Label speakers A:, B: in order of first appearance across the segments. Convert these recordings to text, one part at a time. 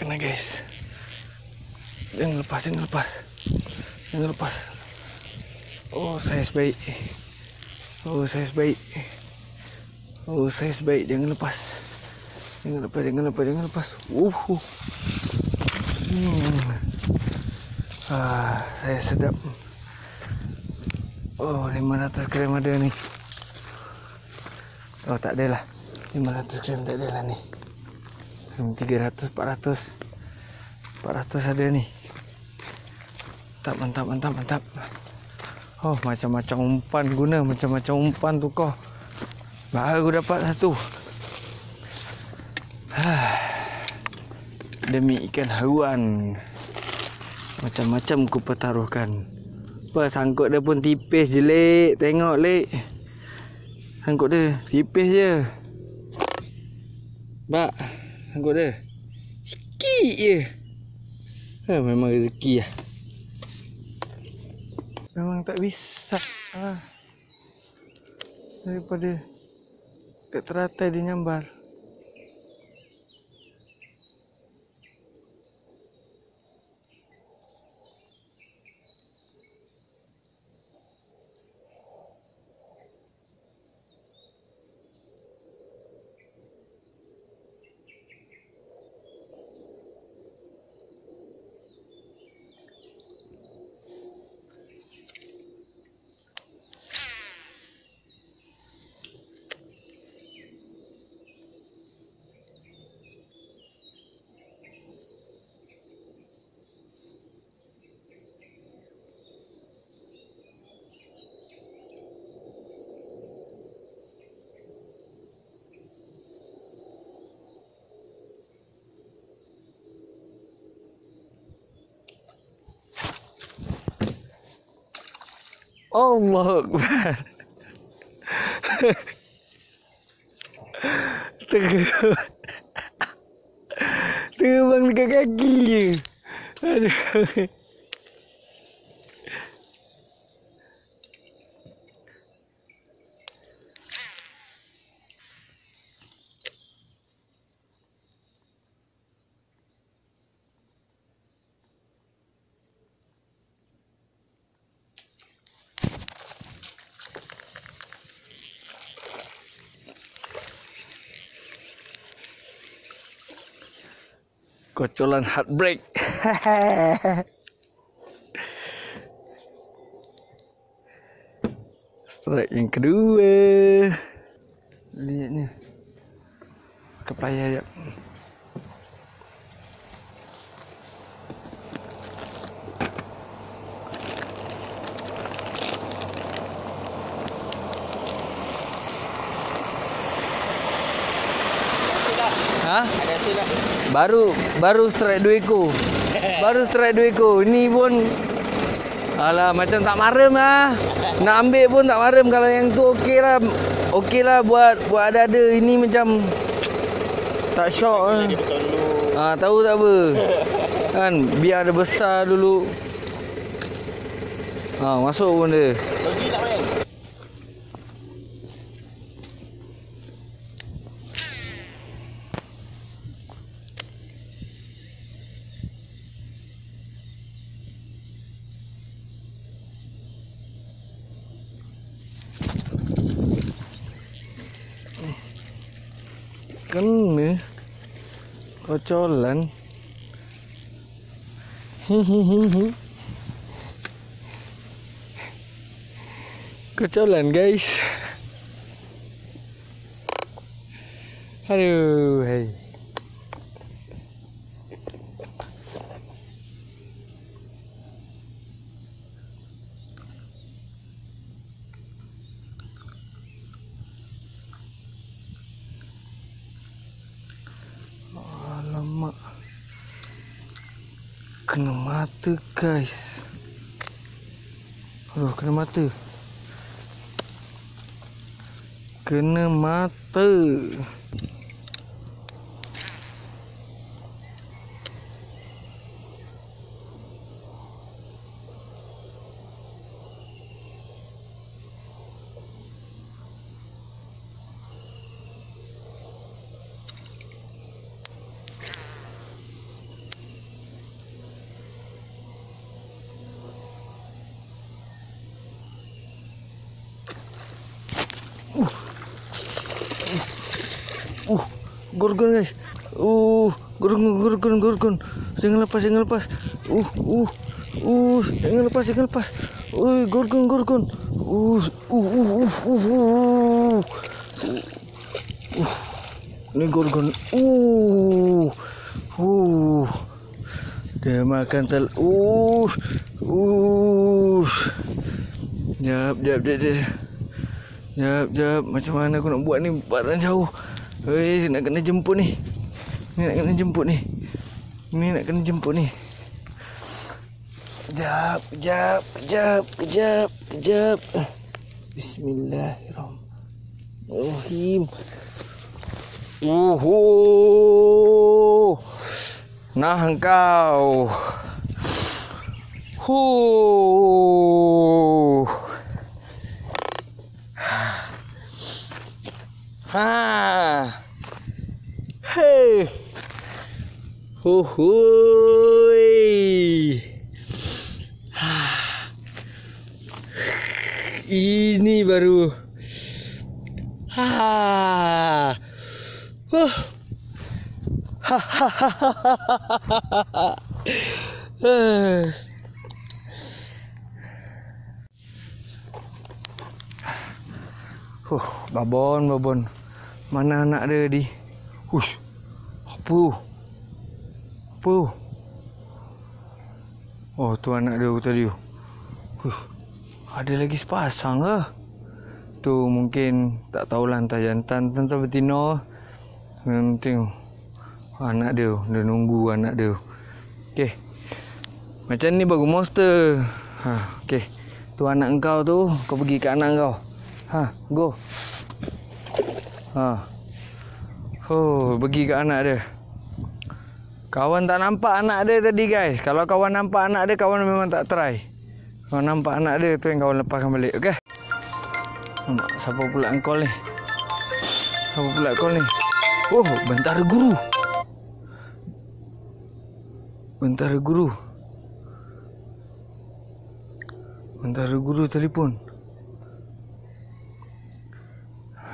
A: kena guys. Jangan lepas, jangan lepas. Jangan lepas. Oh, saiz baik. Oh, saiz baik. Oh, saiz baik. Jangan lepas. Jangan lepas, jangan lepas, jangan lepas. Saya sedap. Oh, 500 gram ada ni. Oh, tak adalah. 500 gram tak adalah ni. 300, 400. 400 ada ni. Mantap, mantap, mantap. Oh, macam-macam umpan guna. Macam-macam umpan tu kau. Baru dapat satu. Demi ikan haruan. Macam-macam ku pertaruhkan. Apa, sangkut dia pun tipis je, Lek. Tengok, Lek. Sangkut dia tipis je. Bak, sangkut dia sikit je. Memang rezeki lah. Memang tak bisa daripada tak teratai dia nyambar. Allahu Akbar. Terbang dekat kaki je. Aduh. Kocolan heartbreak. Strike yang kedua. Lihat ni. Kepaya jap. Ha? Ada hasil lah. Baru strike 2 ekor. Baru strike 2 ekor. Ni pun alah macam tak marem lah. Nak ambil pun tak marem. Kalau yang tu okey lah. Okey lah buat ada-ada. Ini macam tak syok lah. Tahu tak apa. Kan biar ada besar dulu. Masuk pun dia.
B: Logi tak main?
A: Kena kocolan. Hihihi. Kocolan guys. Aduh, hey. Alamak. Kena mata guys. Aduh, kena mata. Kena mata. Gorgon guys. Gorgon. Jangan lepas. Jangan lepas. Gorgon. Ini gorgon. Dia makan Jap. Macam mana aku nak buat ni? Badan jauh. Nak kena jemput ni. Nak kena jemput ni. Kejap. Bismillahirrahmanirrahim. Nah engkau. Hey. Ini baru. Babon. Mana anak dia di? Apa? Oh, tu anak dia tadi. Ada lagi sepasang ke? Tu mungkin tak tahulah entah jantan entah betina. Tengok anak dia nunggu anak dia. Okey. Macam ni baru monster. Okey. Tu anak engkau tu, kau pergi ke anak kau. Go. Pergi ke anak dia. Kawan tak nampak anak dia tadi guys. Kalau kawan nampak anak dia, kawan memang tak try. Kalau nampak anak dia tu yang kawan lepaskan balik. Okey. Siapa pula call ni? Bentara guru telefon.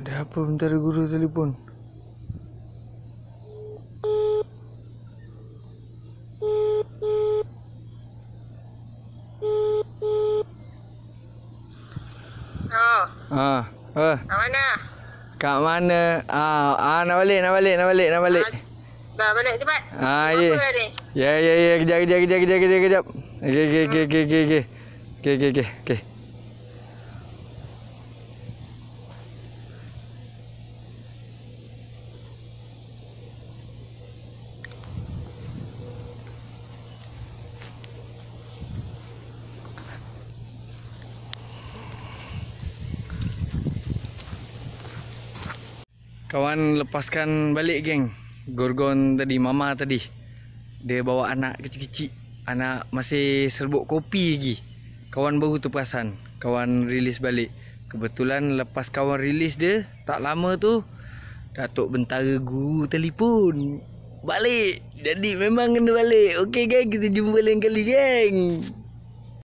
A: Ada apa bentara guru telefon? Kat mana? Nak balik.
B: Dah balik cepat.
A: Ya. Kejap. Okey. Kawan lepaskan balik geng. Gorgon tadi, mama tadi. Dia bawa anak kecil-kecil. Anak masih serbuk kopi lagi. Kawan baru terperasan. Kawan rilis balik. Kebetulan lepas kawan rilis dia, tak lama tu Datuk Bentara Guru telefon balik. Jadi memang kena balik. Okey geng, kita jumpa lain kali geng.